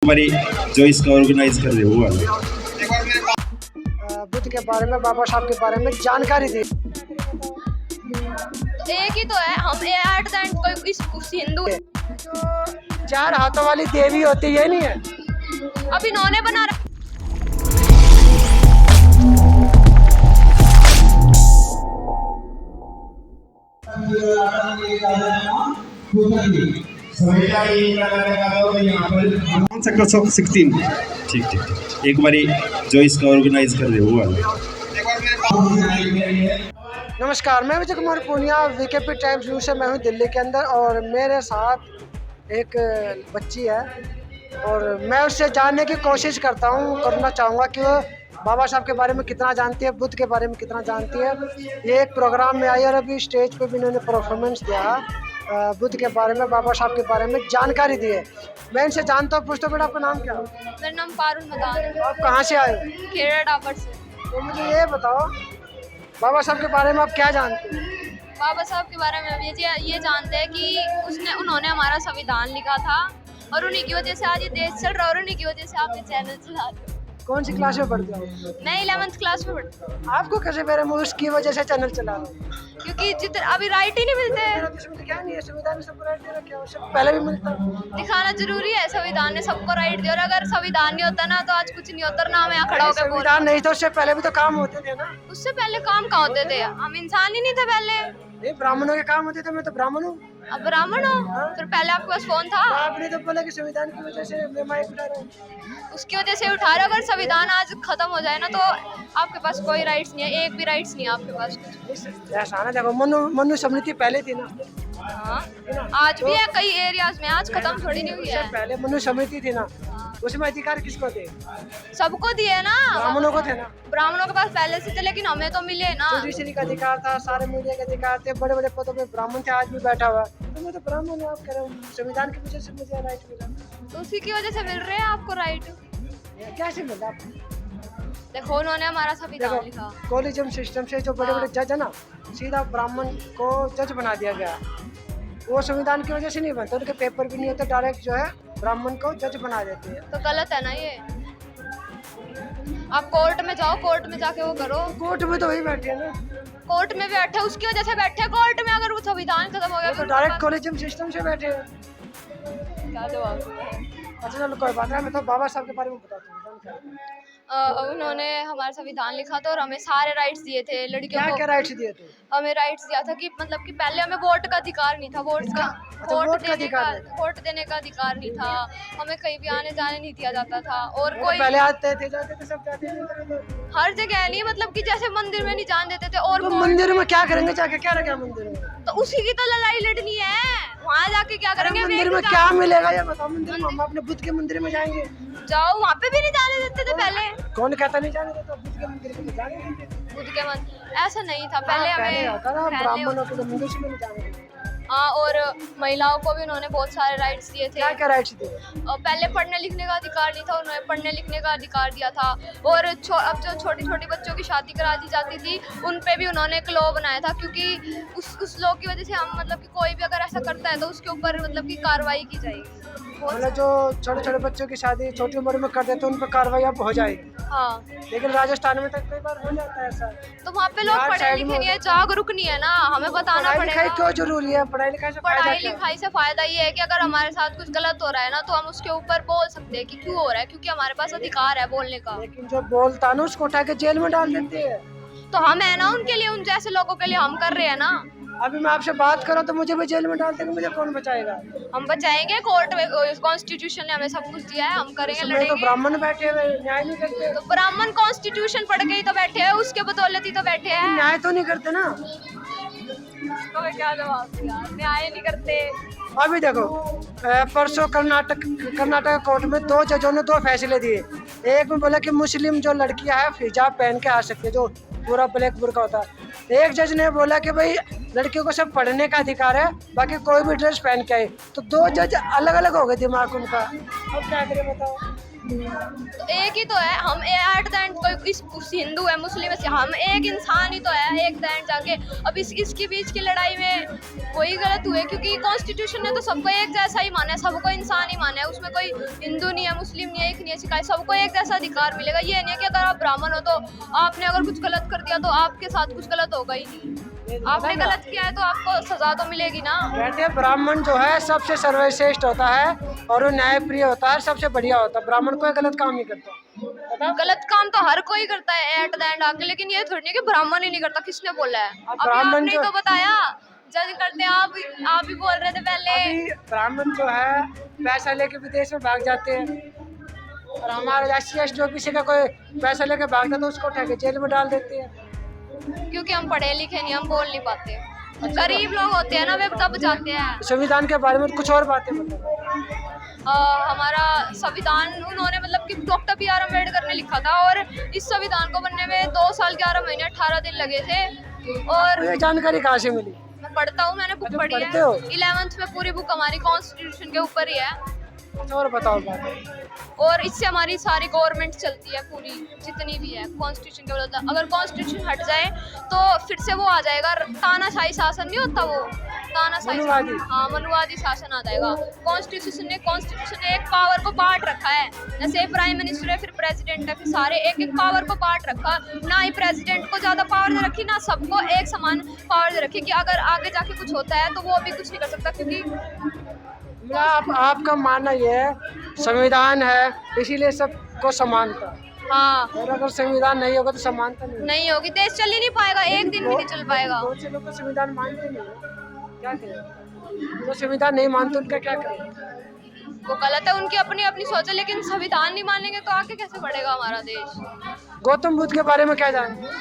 हमारी जो इसका ऑर्गेनाइज कर रहे हो वो वाला बुद्ध के बारे में, बाबा साहब के बारे में जानकारी दी। एक ही तो है, हम एट द एंड कोई इस हिंदू है। जो 4 हाथों वाली देवी होती है, ये नहीं है? अब इन्होंने बना रखा। कौन सा क्लास 16? ठीक ठीक ठीक। एक बारी जो इसका ऑर्गेनाइज कर रहे हो वो वाला। नमस्कार, मैं Vijay Kumar Poonia, VKP times news से। मैं हूँ दिल्ली के अंदर और मेरे साथ एक बच्ची है और मैं उससे जानने की कोशिश करना चाहूँगा कि वो बाबा साहब के बारे में कितना जानती है, बुद्ध के बारे में कितना जानती है। ये एक प्रोग्राम में आई और अभी स्टेज पे भी इन्होंने परफॉर्मेंस दिया, बुद्ध के बारे में, बाबा साहब के बारे में जानकारी दी है। मैं इनसे जानता हूँ, पूछता हूँ बेटा आपका नाम क्या है? मेरा नाम पारुल मदान है। आप कहाँ से आए? खेड़ा डाबर से। तो मुझे ये बताओ, बाबा साहब के बारे में आप क्या जानते हैं? बाबा साहब के बारे में हम ये जानते हैं कि उन्होंने हमारा संविधान लिखा था और उन्हीं की वजह से आज ये देश चल रहा है और उन्हीं की वजह से आप ये चैनल चला रहे हो। कौन सी क्लास में पढ़ते हो? मैं 11th क्लास में पढ़ती हूँ। आपको कैसे मेरे मुँह उसकी वजह से चैनल चला रहा हूँ? क्योंकि जितना अभी राइट ही नहीं मिलते हैं। मेरा देश में तो क्या नहीं है, संविधान में सबको राइट दे रखा है, उससे पहले भी मिलता है। दिखाना जरूरी है, संविधान ने सबको राइट दिया और अगर संविधान नहीं होता ना तो आज कुछ नहीं होता। ना मैं यहाँ खड़ा होकर बोल। संविधान नहीं था, उससे पहले भी तो काम होते थे ना। उससे पहले काम कहाँ होते थे? हम इंसान ही नहीं थे पहले। नहीं, ब्राह्मणों के काम होते थे। मैं तो ब्राह्मण हूँ। अब ब्राह्मण हो फिर पहले आपके पास फोन था? आपने तो बोला कि संविधान की वजह से मैं माइक उठा रहा हूँ। उसकी वजह से उठा रहे हो। अगर संविधान आज खत्म हो जाए ना तो आपके पास कोई राइट्स नहीं है, एक भी राइट्स नहीं है आपके पास कुछ। ऐसा ना देखो, मनु समृद्धि पहले थी ना। हाँ, आज भी है कई एरियाज में, आज खत्म थोड़ी नहीं हुई है। पहले मनु समृद्धि थी ना, उसमें अधिकार किसको थे? सबको दिए ना, ब्राह्मणों को थे ना। ब्राह्मणों के पास पहले से थे लेकिन हमें तो मिले ना। जुडिशरी का अधिकार था, सारे मीडिया का अधिकार थे, बड़े बड़े पदों पे ब्राह्मण थे, आज भी बैठा हुआ। तो मैं तो ब्राह्मण हूँ, आप कह रहे हो संविधान की वजह से मुझे राइट मिला। तो उसी की वजह से मिल रहे हैं आपको राइट। कैसे मिला आपको? देखो उन्होंने हमारा संविधान लिखा। कॉलेजियम सिस्टम से जो बड़े बड़े जज है ना, सीधा ब्राह्मण को जज बना दिया गया। वो संविधान की वजह से नहीं बनता, उनके पेपर भी नहीं होते, डायरेक्ट जो है ब्राह्मण को जज बना देते हैं। तो गलत है ना ये। आप कोर्ट में जाओ, कोर्ट में जाके वो करो। कोर्ट में तो वही बैठे हैं ना। कोर्ट में बैठे उसकी वजह से बैठे कोर्ट में। अगर वो संविधान खत्म हो गया तो डायरेक्ट कॉलेजियम सिस्टम से बैठे हैं। क्या जवाब? अच्छा चलो कोई बात नहीं, मैं तो बाबा साहब के बारे में बताता हूँ। उन्होंने हमारा संविधान लिखा था और हमें सारे राइट्स दिए थे। लड़कियों को क्या राइट्स दिए थे? हमें राइट्स दिया था कि मतलब कि पहले हमें वोट का अधिकार नहीं था, वोट देने का अधिकार नहीं था। हमें कहीं भी आने जाने नहीं दिया जाता था। और कोई पहले आते थे, जाते थे, सब जाते थे। हर जगह नहीं, मतलब कि जैसे मंदिर में नहीं जान देते थे। और तो मंदिर में क्या करेंगे जाके? क्या रखा मंदिर में? तो उसी की तो लड़ाई लड़नी है। वहाँ जाके क्या करेंगे? मंदिर में क्या मिलेगा ये बताओ? मंदिर में हम अपने बुद्ध के मंदिर में जाएंगे? जाओ, वहाँ पे भी नहीं जाने देते थे पहले। कौन कहता नहीं जाने देता? बुद्ध के मंदिर में जाने देते। बुद्ध के मंदिर ऐसा नहीं था पहले। हमें होता ना, ब्राह्मणों के मंदिर से नहीं जाने देते। हाँ, और महिलाओं को भी उन्होंने बहुत सारे राइट्स दिए थे। क्या राइट्स दिए? पहले पढ़ने लिखने का अधिकार नहीं था, उन्होंने पढ़ने लिखने का अधिकार दिया था। और अब जो छोटी छोटी बच्चों की शादी करा दी जाती थी उन पे भी उन्होंने एक लॉ बनाया था, क्योंकि उस लॉ की वजह से हम मतलब कि कोई भी अगर ऐसा करता है तो उसके ऊपर मतलब कि कार्रवाई की जाएगी। मतलब जो छोटे छोटे बच्चों की शादी छोटी उम्र में कर देते हैं उन पर कार्रवाई अब हो जाएगी। हाँ, लेकिन राजस्थान में तक कई बार हो जाता है ऐसा। तो वहाँ पे लोग पढ़े लिखे नहीं है, जागरूक नहीं है ना, हमें बताना पड़ेगा। क्यों जरूरी है? पढ़ाई लिखाई से फायदा ये है कि अगर हमारे साथ कुछ गलत हो रहा है ना तो हम उसके ऊपर बोल सकते हैं कि क्यों हो रहा है, क्योंकि हमारे पास अधिकार है बोलने का। लेकिन जो बोलता है ना उसको उठा के जेल में डाल देते हैं। तो हम है ना उनके लिए, उन जैसे लोगों के लिए हम कर रहे हैं ना। अभी मैं आपसे बात करूं तो मुझे भी जेल में डाल देंगे, मुझे कौन बचाएगा? हम बचाएंगे, कोर्ट में कॉन्स्टिट्यूशन ने हमें सब कुछ दिया है, हम करेंगे, लड़ेंगे। तो ब्राह्मण बैठे हुए न्याय नहीं करते। तो ब्राह्मण कॉन्स्टिट्यूशन पढ़ के ही तो बैठे हैं, उसके बदौलत ही तो बैठे हैं। न्याय तो नहीं करते ना। तो मैं क्या जवाब दूं यार, न्याय नहीं करते। अभी देखो, परसों कर्नाटक कोर्ट में 2 जजों ने 2 फैसले दिए। एक में बोला कि मुस्लिम जो लड़कियां हैं हिजाब पहन के आ सकती है, जो पूरा ब्लैक बुर्का होता है। एक जज ने बोला कि भाई लड़कियों को सिर्फ पढ़ने का अधिकार है, बाकी कोई भी ड्रेस पहन के आए। तो दो जज अलग अलग हो गए दिमाग उनका। अब क्या करें बताओ। तो एक ही तो है, हम एट द एंड कोई हिंदू है मुस्लिम है, हम एक इंसान ही तो है एक द एंड जाके। अब इसके बीच की लड़ाई में वही गलत हुए, क्योंकि कॉन्स्टिट्यूशन ने तो सबको एक जैसा ही माना है, सबको इंसान ही माना है, उसमें कोई हिंदू नहीं है मुस्लिम नहीं है एक नहीं है सिखाई, सबको एक जैसा अधिकार मिलेगा। ये नहीं है कि अगर आप ब्राह्मण हो तो आपने अगर कुछ गलत कर दिया तो आपके साथ कुछ गलत होगा ही नहीं, आपने गलत किया है तो आपको सजा तो मिलेगी ना। कहते हैं ब्राह्मण जो है सबसे सर्वश्रेष्ठ होता है और वो न्यायप्रिय होता है, सबसे बढ़िया होता है। ब्राह्मण कोई गलत काम नहीं करता। गलत काम तो हर कोई करता है एट द एंड आके, लेकिन ये थोड़ी नहीं कि ब्राह्मण ही नहीं करता। किसने बोला है? अभी ब्राह्मण आपने जो तो बताया जज करते हैं, आप भी बोल रहे थे पहले। अभी ब्राह्मण जो है पैसा लेके विदेश में भाग जाते हैं, और हमारे SC जो किसी का कोई पैसा लेके भागता तो उसको उठा के जेल में डाल देते हैं। क्योंकि हम पढ़े लिखे नहीं, हम बोल नहीं पाते। गरीब लोग होते हैं ना, वे तब जाते हैं। संविधान के बारे में कुछ और बातें बताओ। हमारा संविधान उन्होंने मतलब कि डॉक्टर BR अम्बेडकर ने लिखा था, और इस संविधान को बनने में 2 साल 11 महीने 18 दिन लगे थे। और ये जानकारी कहाँ से मिली? मैं पढ़ता हूँ, मैंने बुक पढ़ी है। 11th में पूरी बुक हमारी कॉन्स्टिट्यूशन के ऊपर ही है। कुछ और बताओ बात। और इससे हमारी सारी गवर्नमेंट चलती है, पूरी जितनी भी है कॉन्स्टिट्यूशन के बदौलत। अगर कॉन्स्टिट्यूशन हट जाए तो फिर से वो आ जाएगा तानाशाही शासन, नहीं होता वो तानाशाही, हाँ मनुवादी शासन आ जाएगा। कॉन्स्टिट्यूशन ने एक पावर को बांट रखा है, जैसे प्राइम मिनिस्टर है, फिर प्रेसिडेंट है, फिर सारे एक एक पावर को बांट रखा। ना ही प्रेसिडेंट को ज़्यादा पावर दे रखी, ना सबको एक समान पावर दे रखी कि अगर आगे जाके कुछ होता है तो वो भी कुछ नहीं कर सकता। क्योंकि आपका मानना ये है संविधान है इसीलिए सबको समानता, हाँ, और अगर संविधान नहीं होगा तो समानता नहीं होगी, देश चल ही नहीं पाएगा, एक दिन भी नहीं चल पाएगा। बहुत से लोग तो संविधान मानते नहीं है, क्या करें? जो संविधान नहीं मानते उनका क्या करें? वो गलत है, उनकी अपनी अपनी सोच है, लेकिन संविधान नहीं मानेंगे तो आगे कैसे बढ़ेगा हमारा देश। गौतम बुद्ध के बारे में क्या जानते हैं?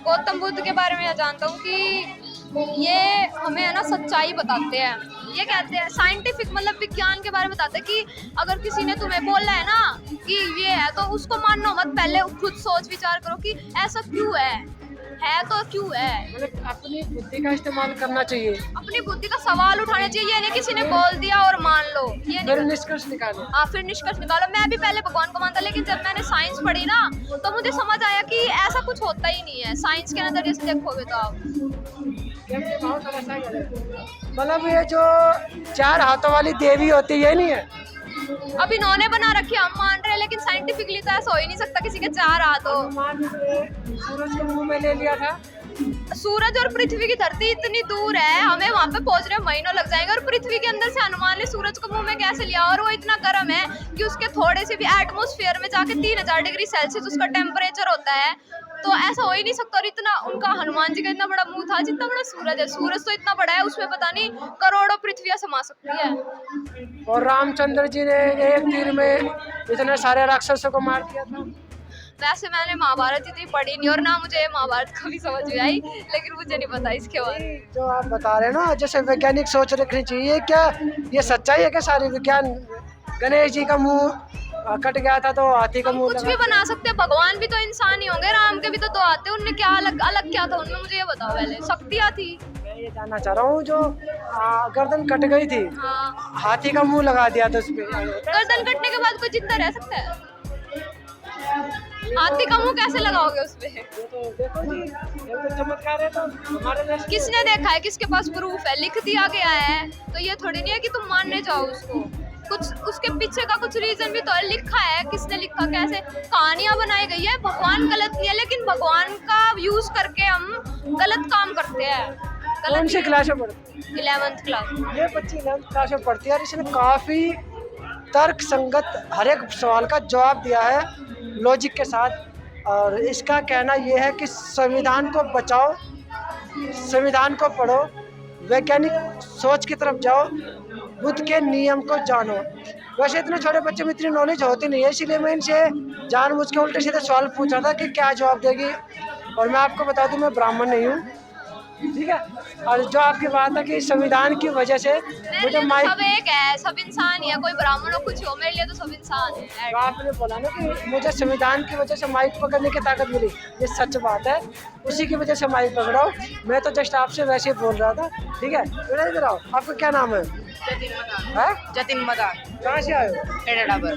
गौतम बुद्ध के बारे में यह जानता हूँ कि ये हमें है ना सच्चाई बताते हैं। ये कहते हैं साइंटिफिक मतलब विज्ञान के बारे में बताते हैं कि अगर किसी ने तुम्हें बोला है ना कि ये है तो उसको मानो मत, पहले खुद सोच विचार करो कि ऐसा क्यों है तो क्यों है। मतलब अपनी बुद्धि का इस्तेमाल करना चाहिए, अपनी बुद्धि का सवाल उठाना चाहिए। ये नहीं किसी ने बोल दिया और मान लो, ये फिर निष्कर्ष निकालो। हाँ, फिर निष्कर्ष निकालो। मैं भी पहले भगवान को मानता, लेकिन जब मैंने साइंस पढ़ी ना तो मुझे समझ आया कि ऐसा कुछ होता ही नहीं है। साइंस के नजरिए से देखोगे तो आप मतलब ये जो 4 हाथों वाली देवी होती है ये नहीं है, अब इन्होंने बना रखी हम मान रहे हैं, लेकिन साइंटिफिकली तो ऐसा हो ही नहीं सकता किसी के 4 हाथ हो। सूरज को मुंह में ले लिया था। सूरज और पृथ्वी की धरती इतनी दूर है, हमें वहाँ पे पहुँचने में महीनों लग जाएंगे, और पृथ्वी के अंदर से हनुमान ने सूरज को मुंह में कैसे लिया? और वो इतना गर्म है कि उसके थोड़े से भी एटमोस्फेयर में जाके 3000 डिग्री सेल्सियस उसका टेम्परेचर होता है, तो ऐसा हो ही नहीं सकता। और इतना उनका हनुमान जी का इतना बड़ा मुंह था जितना बड़ा सूरज है। सूरज तो इतना बड़ा है, उसमें पता नहीं करोड़ों पृथ्वियाँ समा सकती है। और रामचंद्र जी ने एक तीर में इतने सारे राक्षसों को मार दिया था। वैसे मैंने महाभारत इतनी पढ़ी नहीं, और ना मुझे महाभारत कभी समझ में आई, लेकिन मुझे नहीं पता इसके बारे में। जो आप बता रहे हैं ना, जैसे वैज्ञानिक सोच रखनी चाहिए, क्या ये सच्चाई है? क्या सारी विज्ञान गणेश जी का मुंह कट गया था तो हाथी का मुंह कुछ भी बना सकते हैं, भगवान भी तो इंसान ही होंगे। राम के भी तो 2 हाथ थे, उनने क्या अलग क्या था उनमें? मुझे ये बताओ पहले। शक्तियाँ थी। मैं ये जानना चाह रहा हूँ, जो गर्दन कट गई थी, हाँ, हाथी का मुंह लगा दिया था उसपे। गर्दन कटने के बाद कोई जिंदा रह सकता है? हाथी का मुंह कैसे लगाओगे उसपे? देखो जी, ये तो चमत्कार है। तो हमारे देश किसने देखा है? किसके पास प्रूफ है? लिख दिया गया है, तो ये थोड़ी नहीं है कि तुम मानने जाओ उसको। कुछ उसके पीछे का कुछ रीजन भी तो है, लिखा है। किसने लिखा? कैसे कहानियां बनाई गई है। भगवान गलत नहीं है, लेकिन भगवान का यूज करके हम गलत काम करते हैं। कौन सी क्लास में पढ़ती है? 11th class. ये बच्ची 11th क्लास में पढ़ती है, और इसने काफी तर्क संगत हर एक सवाल का जवाब दिया है लॉजिक के साथ। और इसका कहना यह है कि संविधान को बचाओ, संविधान को पढ़ो, वैज्ञानिक सोच की तरफ जाओ, बुद्ध के नियम को जानो। वैसे इतने छोटे बच्चे में इतनी नॉलेज होती नहीं है, इसीलिए मैं इनसे जानबूझ के उल्टे सीधे सवाल पूछ रहा था कि क्या जवाब देगी। और मैं आपको बता दूं, मैं ब्राह्मण नहीं हूँ, ठीक है। और जो आपकी बात है कि संविधान की वजह से मेरे मुझे लिए तो माइक, सब एक है, सब इंसान ही है, कोई ब्राह्मण हो कुछ हो, मेरे लिए तो सब इंसान है। जो आपने बोला ना कि मुझे संविधान की वजह से माइक पकड़ने की ताकत मिली, ये सच बात है। उसी की वजह से माइक पकड़ा हूँ। मैं तो जस्ट आपसे वैसे ही बोल रहा था, ठीक है। बेटा इधर आओ, आपका क्या नाम है? जतिन मदान कहाँ से आए हो? एडेडा पर।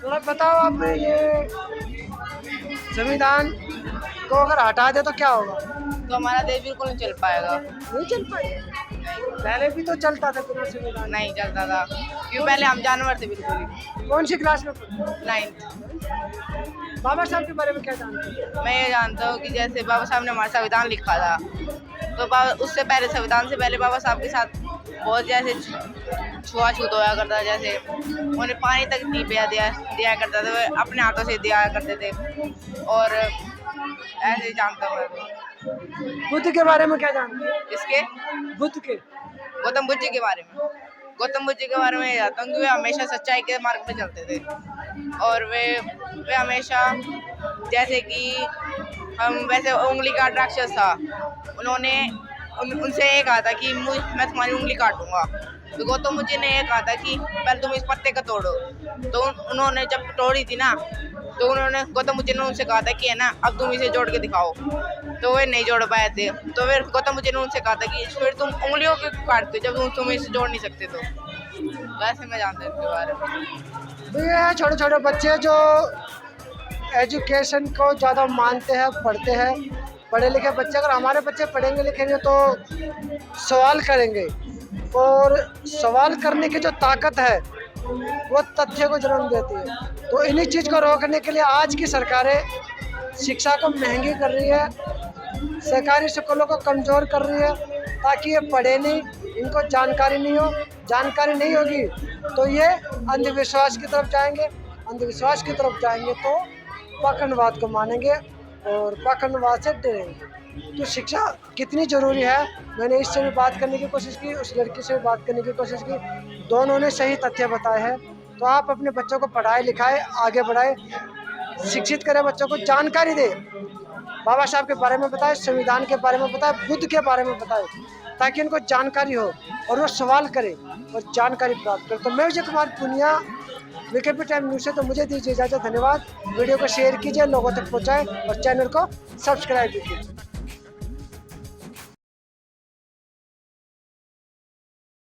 थोड़ा बताओ, आप ये संविधान को अगर हटा दे तो क्या होगा? तो हमारा देश बिल्कुल नहीं चल पाएगा। नहीं चल पाएगा। पहले भी तो चलता था बिना संविधान। नहीं चलता था क्यों, पहले हम जानवर थे बिल्कुल ही। कौन सी क्लास में पढ़ते? 9th। बाबा साहब के बारे में क्या जानते हैं? मैं ये जानता हूँ कि जैसे बाबा साहब ने हमारा संविधान लिखा था, तो उससे पहले संविधान से पहले बाबा साहब के साथ बहुत जैसे छुआछूत होया करता, जैसे उन्हें पानी तक नहीं दिया करता था, वो अपने हाथों से दिया करते थे। और ऐसे ही जानता हूँ मैं तो। बुद्ध के बारे में क्या जानते हैं? इसके बुद्ध के गौतम बुद्ध जी के बारे में, गौतम बुद्ध जी के बारे में ये जानता हूँ कि वे हमेशा सच्चाई के मार्ग पे चलते थे। और वे हमेशा जैसे कि हम वैसे उंगली काट राक्षस था, उन्होंने उनसे ये कहा था कि मैं तुम्हारी उंगली काटूंगा। तो गौतम बुद्ध जी ने ये कहा था कि पहले तुम इस पत्ते को तोड़ो। तो उन्होंने जब तोड़ी थी ना, तो उन्होंने गौतम बुद्ध जी ने उनसे कहा था कि है ना, अब तुम इसे जोड़ के दिखाओ। तो वे नहीं जोड़ पाए थे। तो फिर गौतम बुद्ध जी ने उनसे कहा था कि फिर तुम उंगलियों के काटते जब तुम इसे जोड़ नहीं सकते। तो वैसे मैं जानता हूँ इसके बारे में। तो ये है छोटे छोटे बच्चे जो एजुकेशन को ज़्यादा मानते हैं, पढ़ते हैं। पढ़े लिखे बच्चे, अगर हमारे बच्चे पढ़ेंगे लिखेंगे तो सवाल करेंगे, और सवाल करने की जो ताकत है वो तथ्य को जन्म देती है। तो इन्हीं चीज़ को रोकने के लिए आज की सरकारें शिक्षा को महंगी कर रही है, सरकारी स्कूलों को कमज़ोर कर रही है, ताकि ये पढ़े नहीं, इनको जानकारी नहीं हो। जानकारी नहीं होगी तो ये अंधविश्वास की तरफ जाएंगे, अंधविश्वास की तरफ जाएंगे तो पाखंडवाद को मानेंगे और पाखंडवाद से डरेंगे। तो शिक्षा कितनी ज़रूरी है, मैंने इससे भी बात करने की कोशिश की, उस लड़की से भी बात करने की कोशिश की, दोनों ने सही तथ्य बताए हैं। तो आप अपने बच्चों को पढ़ाए लिखाए, आगे बढ़ाए, शिक्षित करें, बच्चों को जानकारी दे, बाबा साहब के बारे में बताए, संविधान के बारे में बताए, बुद्ध के बारे में बताए, ताकि इनको जानकारी हो और वो सवाल करे और जानकारी प्राप्त करे। तो मैं Vijay Kumar Punia, VKP time news से तो मुझे दीजिए इजाज़त। धन्यवाद। वीडियो को शेयर कीजिए, लोगों तक पहुँचाएँ और चैनल को सब्सक्राइब कीजिए।